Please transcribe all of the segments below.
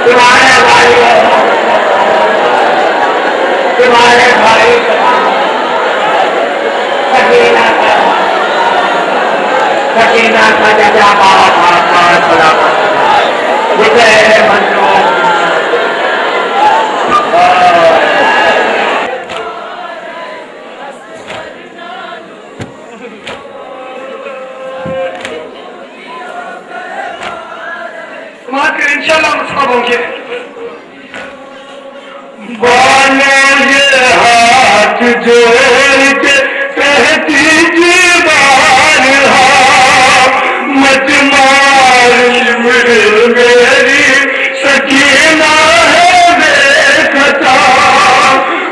تمہارے بھائی سکینہ کا ججا بابا مجھے منظور انشاءاللہ مصحب ہوں گے بانے یہ ہاتھ جوڑ کے کہتی جیبان مت مار میری سکینہ ہے بے خطا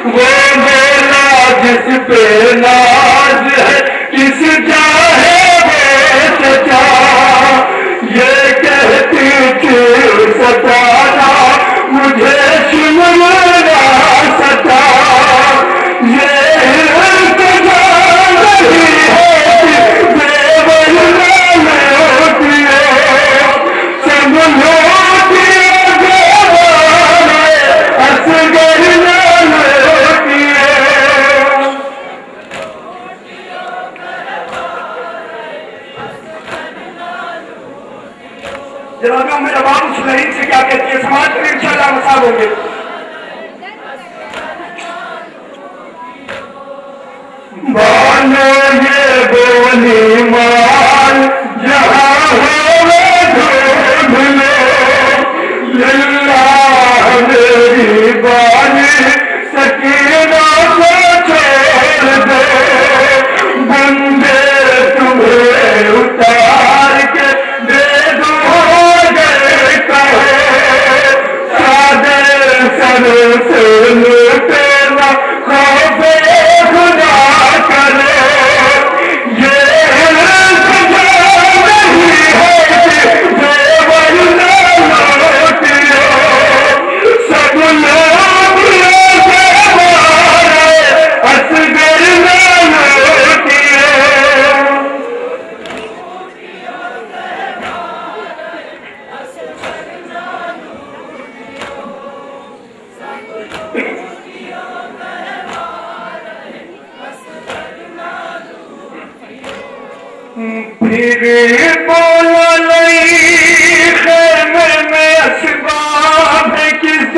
وہ مولا جس پہ ناز ہے کس جاہے بے سچا یہ کہتی تھی ستانا مجھے شملنا ستا یہ التجا نہیں ہے بے بلنا لوٹی سب لوٹی دیوانے اصغر نہ لوٹی جناب میرا باب اس لہین سے کیا کہتی ہے سماج پر انشاءاللہ مصاب ہوں گے بانے یہ بولی مال جہاں ہوئے ڈھونڈ لو للہ میری بانی سکینہ کو چھوڑ دو بندے تمہیں اتار کے دے دو گئے کہو سادے سر سے لوٹے نہ خوف خدا کرو یہ التجا نہیں ہے دیور نہ لوٹیو سب لوگ دیوارے اصغر نہ لوٹیو پھر بولا نہیں خیمے میں اسباب کس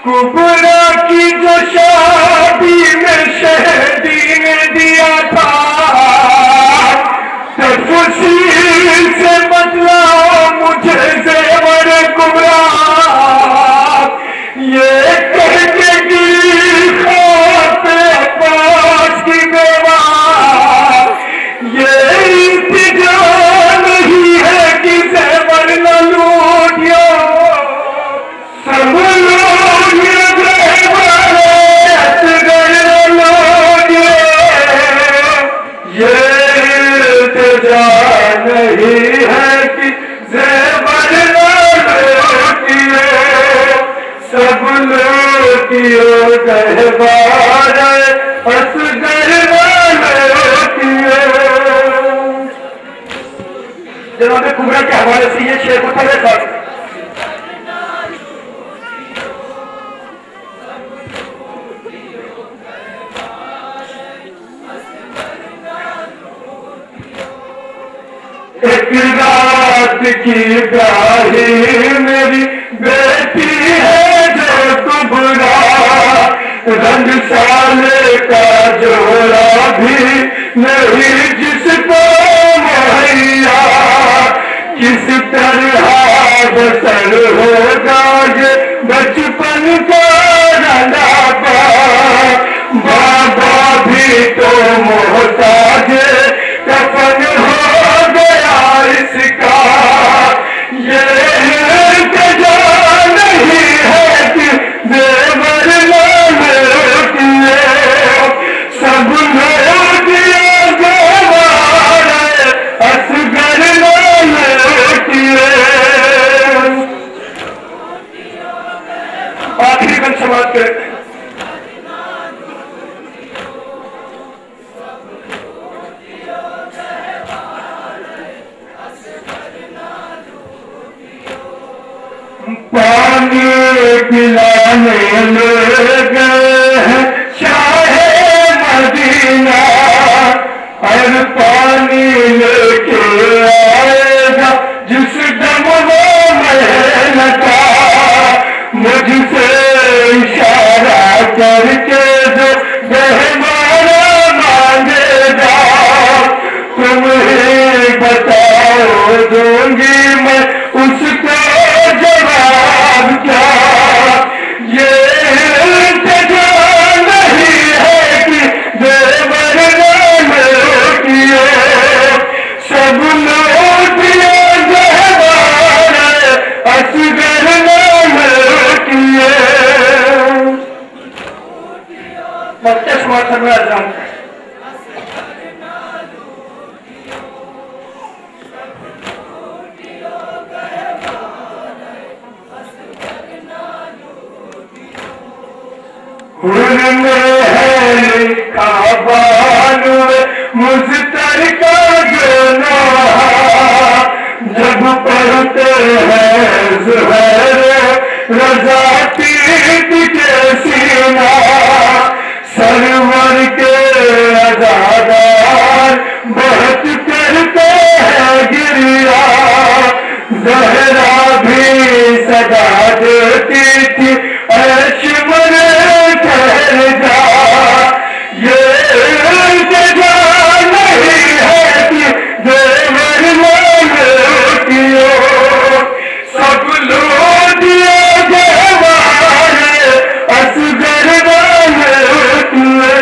کبرا کی جو شادی میں شہدی نے دیا تھا تفصیل سے بدلا مجھے زیور کبرا یہ کہہ کے گری خواب پہ عباس کی بیوہ یہ التجا نہیں ہے کہ زیور نہ لوٹیو سب لوگ دیوارے اصغر نہ لوٹیو یہ التجا نہیں ہے کہ زیور نہ لوٹیو سب لوٹیو دیوارے اصغر نہ لوٹیو جناب کبرا کے حوالے سے یہ شعر متعلق ہے ایک رات کی گاہی میری بیٹی ہے جو کبرا رنگ سالے کا جوڑا بھی نہیں جس کو مہیا کس طرح بسر ہوگا یہ بچپن کا رنگا بابا بھی تو محتاج کفن ہو گیا اس کا یہ التجا نہیں ہے کہ زیور نہ لوٹیو سب لوگ دیوارے اصغر نہ لوٹیو آخری بند سماعت کریں پانی پلانے لے گئے ہیں شاہ مدینہ، اور پانی لے کے آئے گا جس دم وہ محنتا، مجھ سے اشارہ کر کے جو مہمانہ مانگے گا، تمہیں بتاؤ دوں گی میں اس کو جواب کیا۔ یہ التجا نہیں ہے کہ دیور نہ لوٹیے، سب لوٹیے گہوار اصغر نہ لوٹیے۔ مختص محترم اعظم، ان میں ہے لکھا بانو مضطر کا جو نوحہ، جب پڑھتے ہیں زہر رضا پیٹ کے سینہ، سرور کے عزادار بہت کرتے ہیں گریا، زہرا بھی صدا دیتی تھی عرش مرے ٹھہر جا۔ یہ التجا نہیں ہے کہ دیور نہ لوٹیے، سب لوٹیے گہوار اصغر نہ لوٹیے۔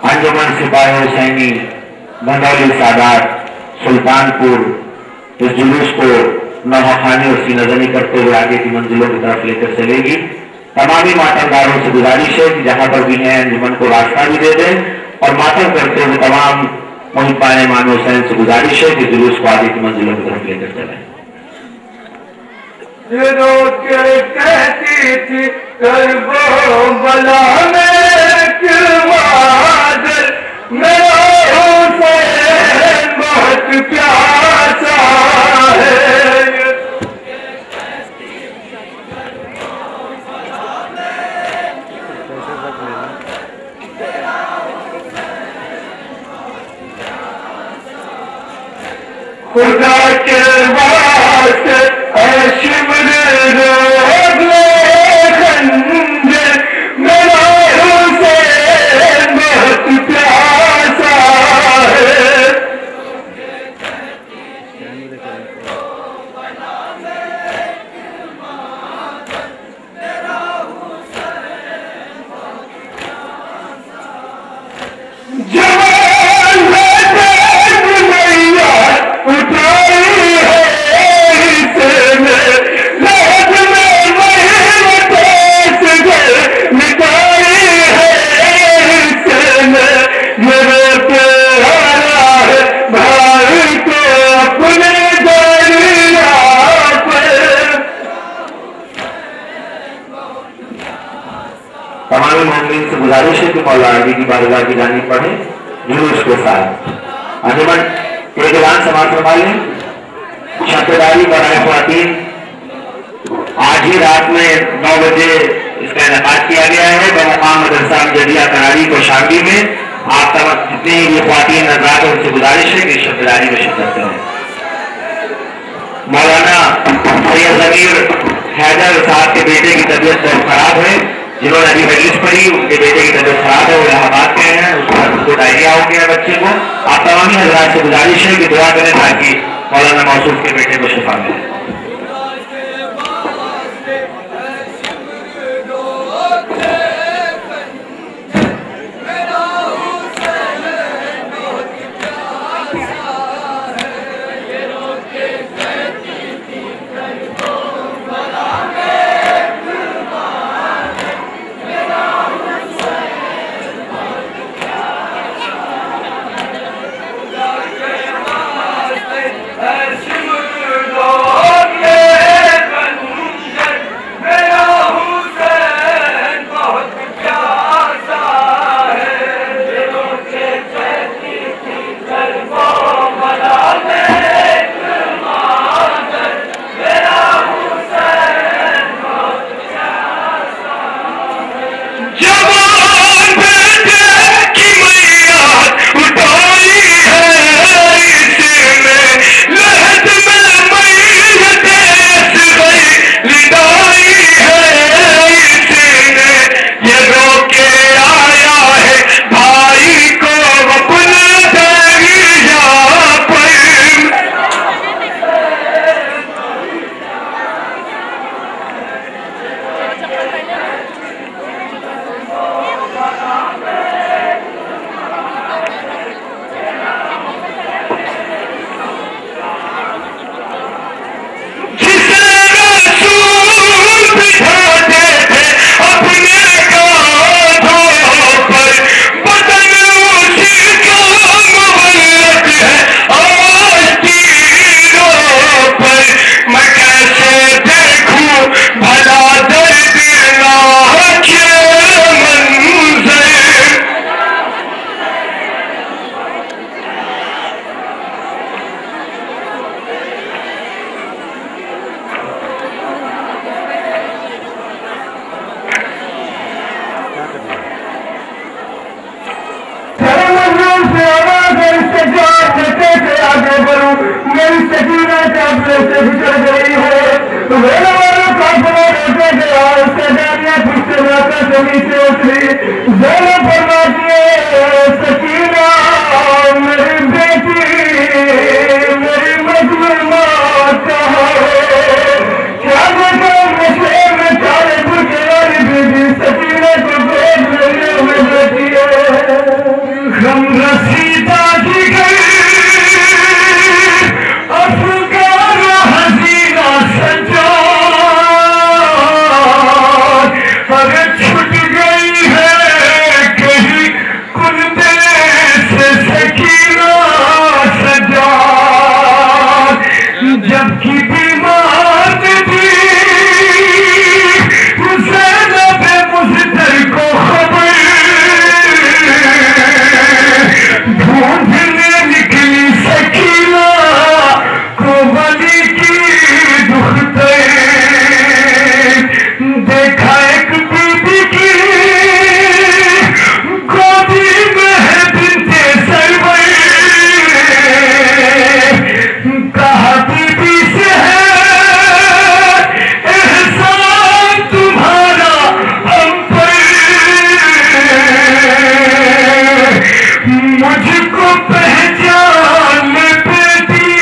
انجمن سپاہی حسینی بھنڈولی سادات سلطان پور اس جلوس کو نوحہ خوانی اور سینہ زنی کرتے ہوئے آگے کی منزلوں کی طرف لے کر چلے گی۔ تمامی ماتمداروں سے گزارش ہے کہ جہاں پر بھی ہیں انجمن کو راستہ بھی دے دیں، اور ماتم کرتے ہوئے تمام محبان امام حسین سے گزارش ہے کہ جلوس کو آگے کی منزلوں کی طرف لے کر چلیں۔ رو کے کہتی تھی کربلا میں کلواد، میرا حسین بہت پیاسا ہے۔ خدا کے واسطے اے شمر روز لے خنجر، میرا حسین بہت پیاسا ہے۔ جوان ہے دیکھ میاں اٹھائی ہے اسے میں، لہد میں محنت سے گھر نکائی ہے اسے میں، میرے پیارا ہے بھائی کو اپنے دریا پر۔ تمام مومنین سے گزارش ہے کہ مولا علی کی بارگاہ کی جانب پڑھیں جلوس کے ساتھ۔ انجمن ایک اعلان سماعت فرما لیں۔ شبداری برائے خواتین آج ہی رات میں 9 بجے اس کا انعقاد کیا گیا ہے بمقام مدرسہ امجدیہ کناری کو شاملی میں۔ آپ تمام جتنے یہ خواتین حضرات ان سے گزارش ہے کہ شبداری میں شرکت کریں۔ مولانا سید ضمیر حیدر صاحب کے بیٹے کی طبیعت بہت خراب ہے، جنہوں نے ابھی مجلس پڑھی، ان کے بیٹے کی طبیعت خراب ہے، وہ الہ آباد کے ہیں، اس کو ڈائریا ہو گیا بچے کو۔ آپ تمام حضرات سے گزارش ہے کہ دعا کریں تاکہ مولانا موصوف کے بیٹے کو شفا ملے۔ آگے بڑھوں میری سکینہ قافلے سے بچڑ گئی ہے میرے والوں قافلہ روکے گیا اس سے جانیاں پشتے راتا سے نیچے اتری زینب فرماتی ہے سکینہ میری بیٹی میری مظلومہ کہاں ہے کیا دیکھا مسئلے میں چارے بھوکے والی بیٹی سکینہ کو دیکھ لینے میں بیٹی ہے ہم رسیدہ کی گئی افغان حسینہ سجاد اگر چھٹ گئی ہے کہیں کندے سے سکینہ سجاد جب کی بیمار تھی زینب مزدر کو خبر ڈھونڈنے نکلی سکینہ کو ولی کی دختر دیکھا ایک بی بی کی گودی میں ہے بنت سرور کہا بی بی سے ہے احسان تمہارا ہم پر مجھ کو پہچان بیٹی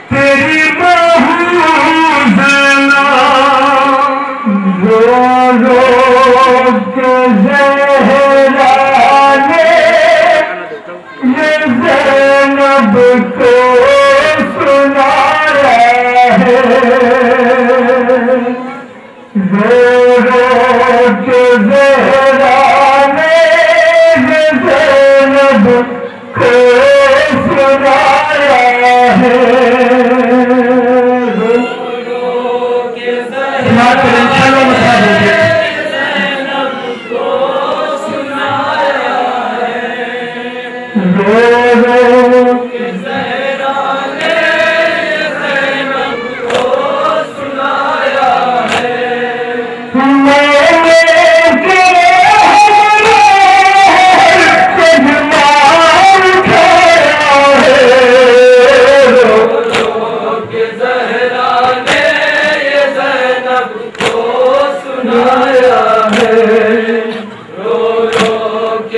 تیری محوز رو رو کے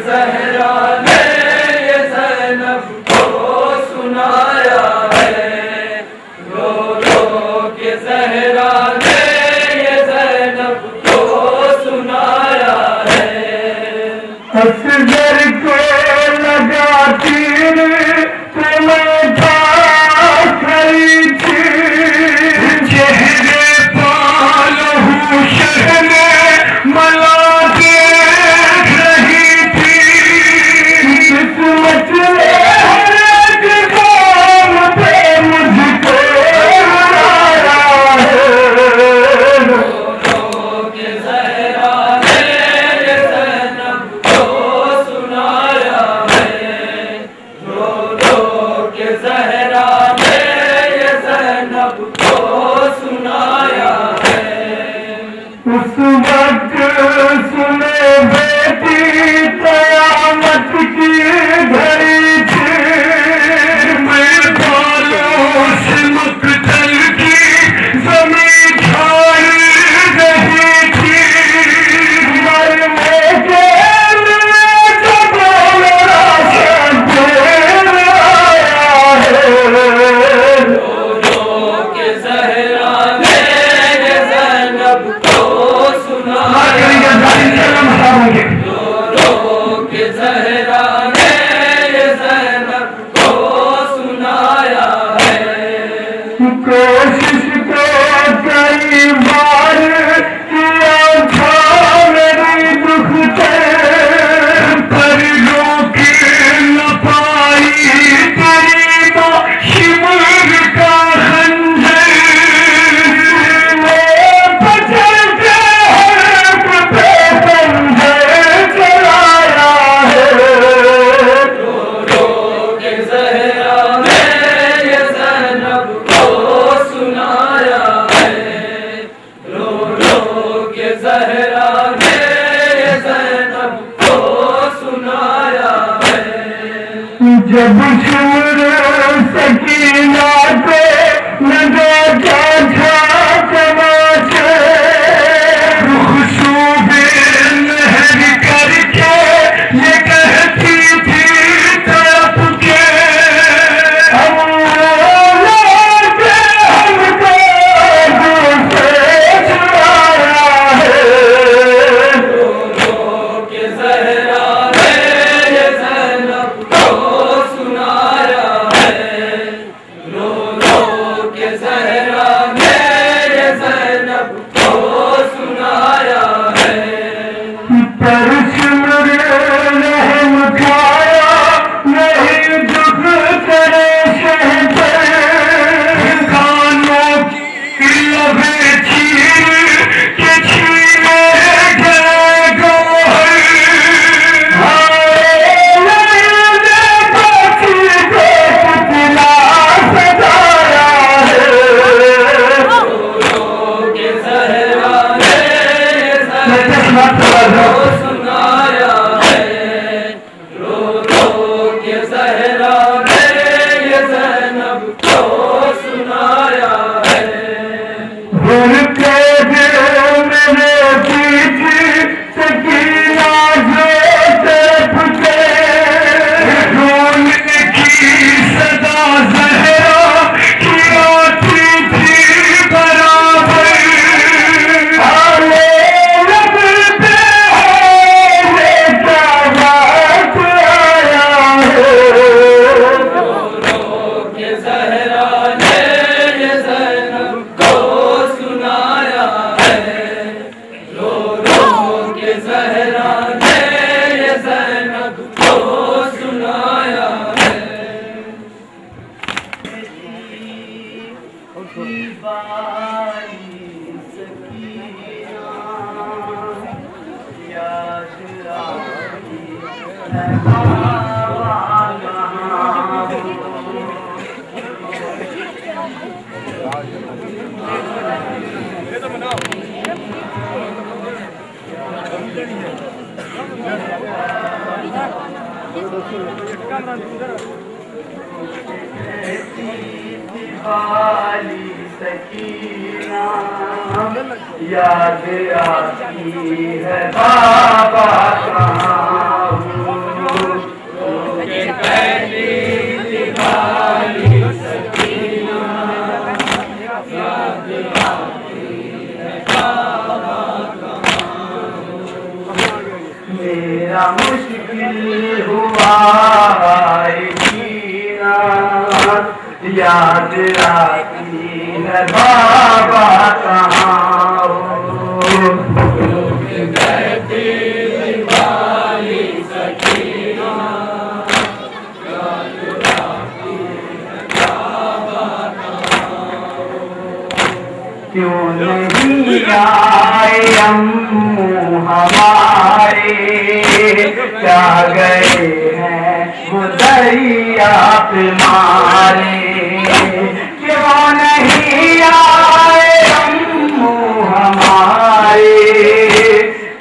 زہرا نے یہ زینب کو سنایا ہے رو رو کے زہرا نے یہ زینب کو سنایا ہے کہ زہرا نے یہ زینب کو سنایا ہے۔ کوشش تو کئی بار کیا تھا میری دکھتے پر روک نہ پائی تیری شمر کا خنجر، وہ بچتے حق پہ خنجر چلایا ہے۔ رو رو کے زہرا نے یہ زینب کو سنایا ہے۔ رو رو کے زہرا نے یہ زینب کو سنایا ہے۔ جب شمر سکینہ کو لگا تھا تماشے، خوشبو لہر کر کے یہ کہتی تھی تڑپ کے، ہم اولاد ہم کو دل سے چھڑایا ہے۔ رو رو کے زہرا نے یہ زینب کو سنایا ہے۔ رو رو کے زہرا نے یہ زینب کو سنایا ہے۔ پر شمر رحم کھایا نہیں دکھ تیرے شہر، کانوں کی لبیں چیر کے چھینے گئے گوہر، ہائے میرے بچی کو پتلا سجایا ہے۔ رو رو کے زہرا نے یہ میں زینب چشمہ کو سنایا ہے۔ رو رو کے زہرا نے یہ زینب کو سنایا ہے۔ بھر کے دل میں روتی تھی سکینہ جو طرف کے، رونے کی صدا زہرا کی آتی تھی برابر، آلے لب پہ ہے یہ کیا بات آیا ہے۔ رو رو کے زہرا نے یہ زینب کو سنایا ہے۔ رو رو کے زہرا نے یہ زینب کو سنایا ہے۔ والی سکینہ یاد آتی ہے بابا کہاں ہوں، پہلی دیوالی سکینہ یاد آتی ہے بابا کہاں ہوں۔ میرا مشکل ہوا ہے جینا، یاد آتی ہے بابا کہاں ہوں۔ کہتی دیوالی سکینہ یاد آتی ہے بابا کہاں ہوں۔ کیوں نہیں آئے امو ہمارے، کیا گئے ہیں وہ دریا پہ مارے، کیوں نہیں آئے امو ہمارے،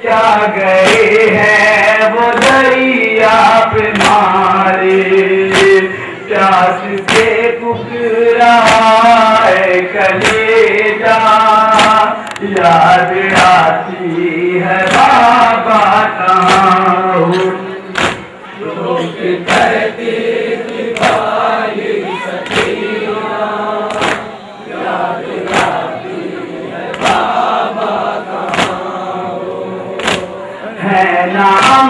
کیا گئے ہیں وہ دریا پہ مارے، پیاس سے پکرا ہے کلیجا، یاد آتی ہے بابا کہاں ہوں۔ کہتی دیوالی سکینہ یاد آتی ہے بابا کہاں ہوں۔ ہے نام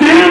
3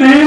3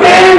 3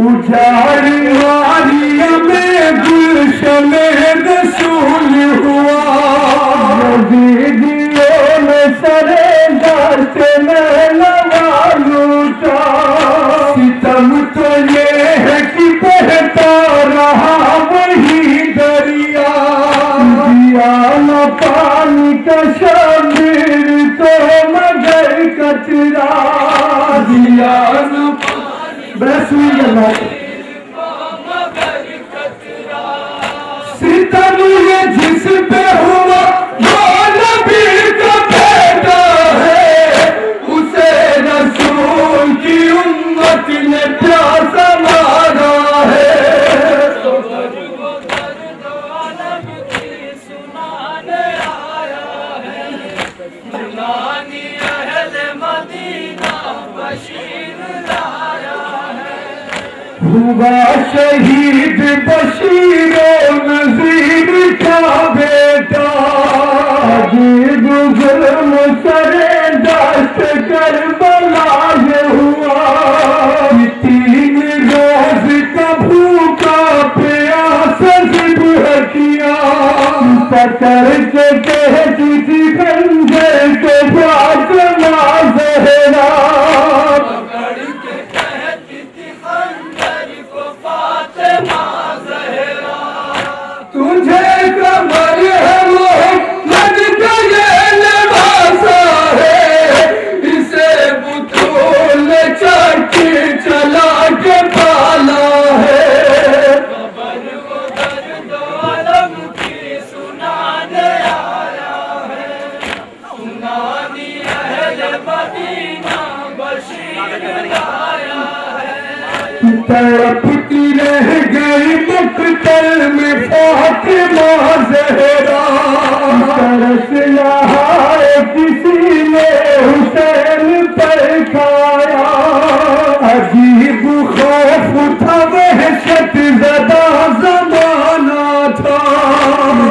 اجاڑی واریہ میں گلشن رسول ہوا یزیدیوں میں سر دست میں لگا لوٹا ستم تو یہ ہے کہ بہتا رہا وہی دریا دیا نہ پانی کا شبیر تو مگر کچرا دیا نہ برسوئی اللہ ستم یہ جس پہ ہوا وہ نبی کا بیٹا ہے اسے رسول کی امت نے پیاسا مارا ہے ہوا شہید بشیر و نذیر کا بیٹا عجیب ظلم سر دست کربلا یہ ہوا 3 روز کا بھوکا پیاسا ذبح کیا پکڑ کے کہتی تھی خنجر کے فاطمہ زہرا تڑپتی رہ گئی مقتل میں فاطمہ زہرا ترس یہاں کسی نے حسین پر کھایا عجیب خوف تھا وحشت زدہ زمانہ تھا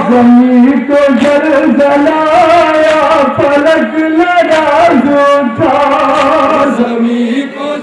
زمین کو زلزلہ آیا فلک لرز اٹھا زمین کو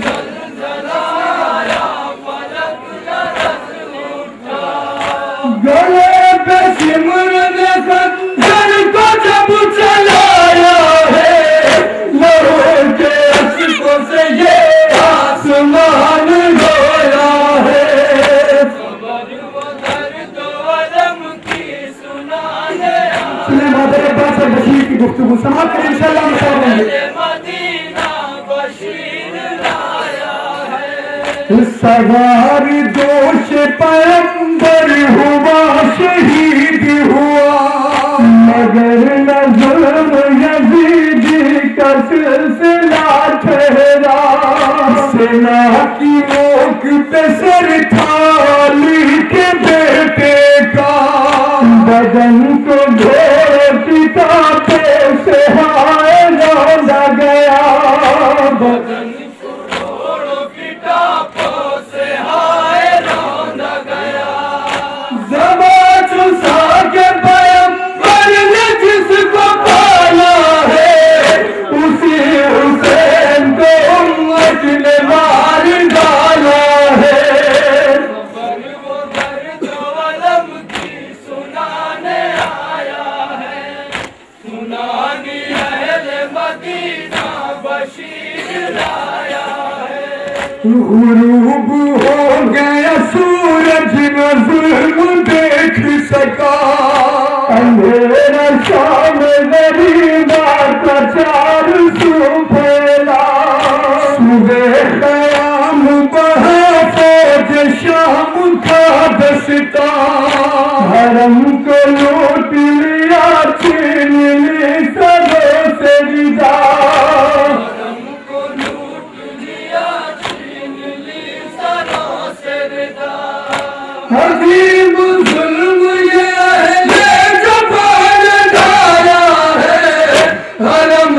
گلے پہ سمرن خنجر کو جب چلایا ہے لہو کے اشکوں سے یہ آسمان رویا ہے صبر و درد و علم کی سنانے سنیں مادر عباس اور بشیر کی گفتگو سماعت کریں انشاءاللہ مشاہدیں گے مدینہ بشیر لایا ہے سوار دوش پیمبر ہوا شہید ہوا مگر نہ ظلم یزیدی کا سلسلہ ٹھہرا سنا کی نوک پہ سر تھا علی کے بیٹے کا بدن کو دھوتی تاپے سے ہائے روندہ گیا بدن غروب ہو گیا سورج نہ ظلم دیکھ سکا اندھیرا شام غریبا کا 4 سو پھیلا صبح قیام بہا فوج شام کا دستا حرم کو لوٹ لیا چھین لی سروں سے ودا عظیم ظلم یہ ہے جو پھیل ڈالا ہے حرم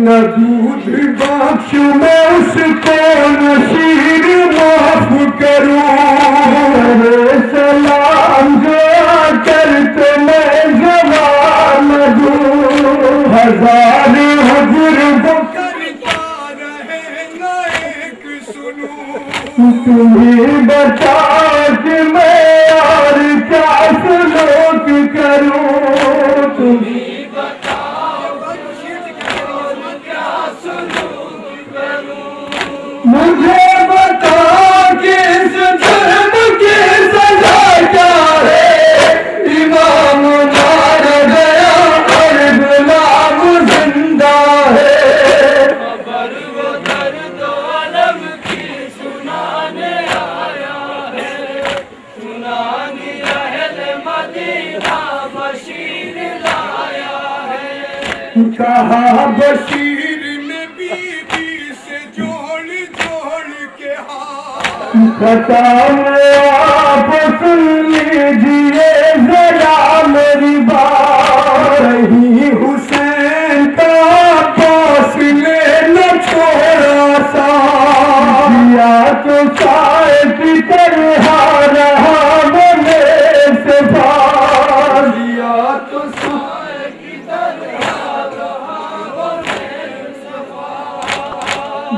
نہ دودھ بخش میں اس کو نہ شیر معاف کروں، سلام جو کر تو میں جواب دوں، ہزار حجر وہ کرتا رہے گا ایک سنوں، تمہیں بتا کہ میں اور کیا سلوک کروں، تمہیں مجھے بتا کہ اس جرم کی سزا کیا ہے، امام مار گیا اور غلام زندہ ہے، خبر وہ درد و علم کی سنانے آیا ہے، سنانی اہل مدینہ بشیر لایا ہے، کہا بشیر نے بی بی سے جوڑ کے ہاتھ، ختم آپ سن لیجیے ذرا میری بات، رہی حسین کا فاصلے نہ چھوڑا سا، یا تو شاید طرح رہا وہ میرے سے پاس، یا تو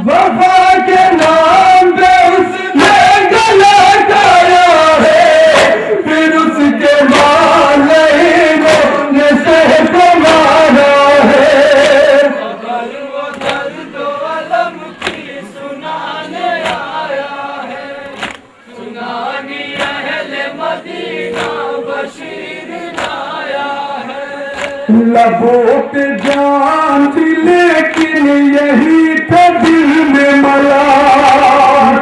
وفا کے نام پہ اس نے گلا کھایا ہے، پھر اس کے والدین نے سہ کو مارا ہے، خبر وہ درد و علم کی سنانے آیا ہے، سنانی اہل مدینہ بشیر لایا ہے، لبوں پہ جان تھی لیکن یہی تھا دل میں ملا،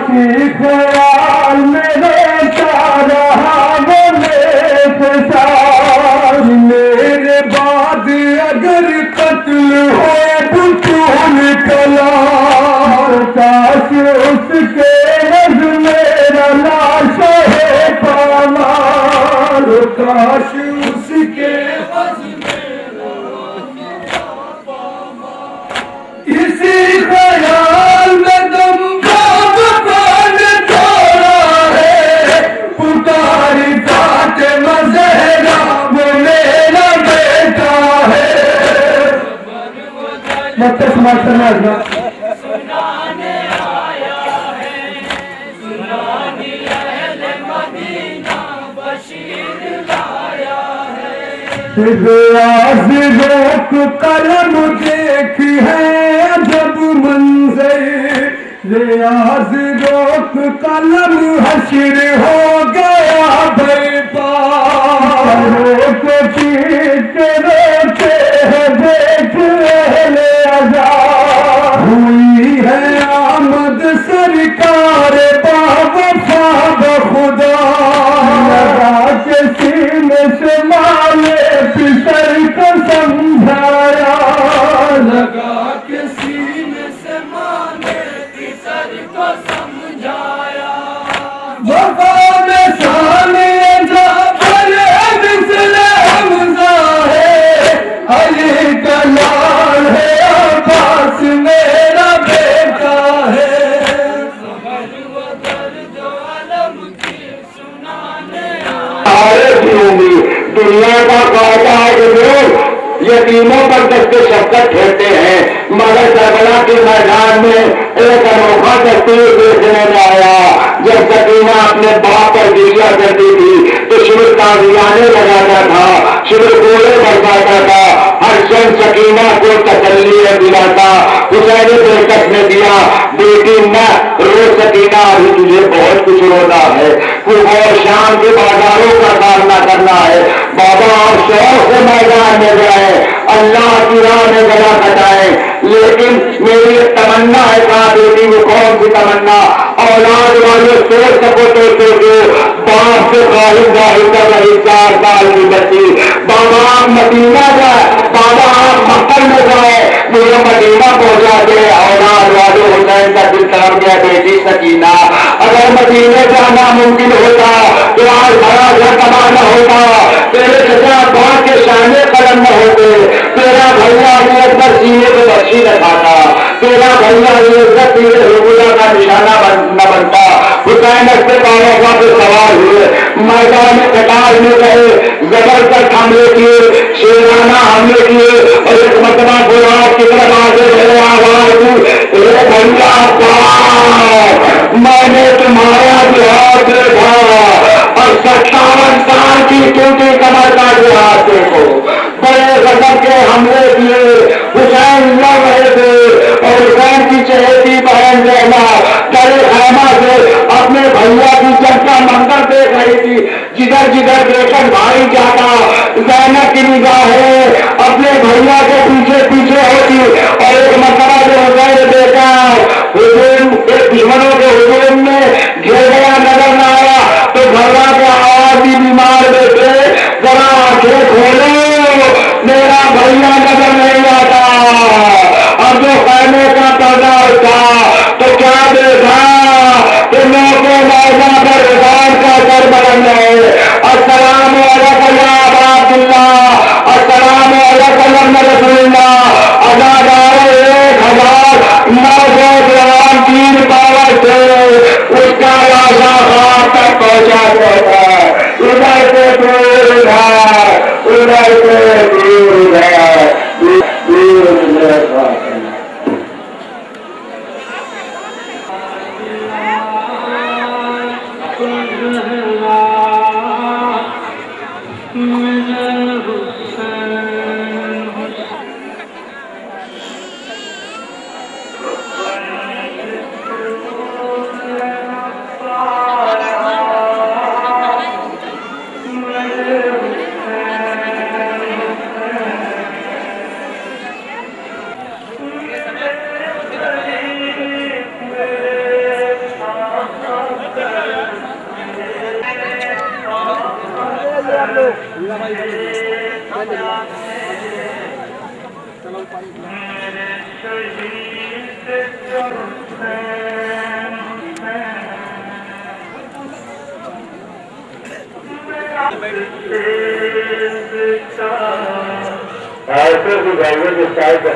کہ خیال میں رہتا رہا وہ میرے ساتھ، میرے بعد اگر قتل ہو بطول کلا، کاش اس کے رز میرا لاش ہے پامال، کاش اس کے اسی خیال میں دم کا بطان چھوڑا ہے، پکاری فاطمہ زہرا وہ میرا بیٹا ہے، مطلب سماعت کرنا ہے، سنانے آیا ہے، سنانی اہل مدینہ بشیر لایا ہے، ریاض روک قلم دیکھ ہے جب منظر، ریاض روک قلم حشر ہو گیا بے پار، روک پیٹ روتے ہیں دیکھ اہل عزا، ہوئی ہے آمد سرکار باوفا بخدا، لگا کے سینے سے مالے پسر کو سمجھایا، لگا کے سینے سے مانے کی سر کو سمجھایا، وفا میں سامنے جعفر مثل حمزہ ہے، علی کا لال ہے عباس میرا بیٹا ہے، خبر وہ درد و علم کی سنانے عارف ہوں گی دنیا کا قاعدہ ہے کہ لوگ یتیموں پر دست شفقت پھیرتے ہیں، مگر کربلا کے میدان میں ایک انوکھا تصویر دیکھنے میں آیا، جب سکینہ اپنے باپ پر گریا کرتی تھی تو شمر تازیانے لگاتا تھا، شمر گولے برساتا تھا، ہر شخص سکینہ کو تسلی دلاتا، حسین برکت نے دیا بیٹی نہ رو سکینہ، ابھی تجھے بہت کچھ رونا ہے، کوئی اور شام کے بازاروں کا سامنا کرنا ہے، بابا اور شوق سے میدان میں جائے، اللہ کی راہ میں گلا کٹائے، لیکن میری ایک تمنا ہے، کہا بیٹی وہ کون سی تمنا، اولاد والے سوچ سکو تو سوچو، باپ سے خواہش ظاہر کر رہی 4 سال کی بچی، بابا آپ مدینہ جائے، بابا آپ مکہ میں جائے، مجھے مدینہ پہنچا دے، اولاد والے حسین کا دل تڑپ گیا، بیٹی سکینہ اگر مدینے جانا ممکن ہوتا تو آج بڑا گھر کمانا ہوتا، تیرے چچا باپ کے شانے قلم نہ ہوتے، تیرا بھیا علی اکبر سینے کو بخشی نہ کھاتا، تیرا بھیا علی اکبر تیرے ربولا کا نشانہ نہ بنتا۔ حسین اپنے باغوں پہ سوار ہوئے، میدان میں قتال میں گئے، زبردست حملے کیے، شیرانہ حملے کیے، اور ایک مرتبہ گوراٹ کی طرف آگے بڑھے، آواز دی بھیا باپ میں نے تمہارا جہاد دیکھا اور 57 سال کی ٹوٹی کمر کا جہاد دیکھو، بڑے غضب کے حملے کیے، حسین لڑ رہے تھے اور حسین کی چہیتی بہن رہنا ڈرے خیمہ سے اپنے بھیا کی جنگ کا منظر دیکھ رہی تھی، جدھر جدھر دیکھن بھائی جاتا زینب کی نگاہیں اپنے بھیا کے پیچھے پیچھے ہوتی، اور ایک مرتبہ جو حسین نے دیکھا ہجوم ایک دشمنوں کے ہجوم میں گھر گیا نظر نہ آیا تو گھروا کے آواز بھی بیمار بیٹھے ذرا آنکھیں کھولو میرا بھیا نظر نہیں آتا، اب جو خیمے کا پردہ اٹھا تو کیا دیکھا کہ موقع موضوع پر حسین کا سر بلند ہے، السلام علیکم یا ابا عبداللہ، السلام علیکم رسول اللہ، ازادار 1900 جوان تین پاور تھے، اس کا لاشا خاک تک پہنچا دیتا ہے، ادھر سے دور ہے، ادھر سے دور ہے، دور ہے۔ ایسے گزارنے کے ساتھ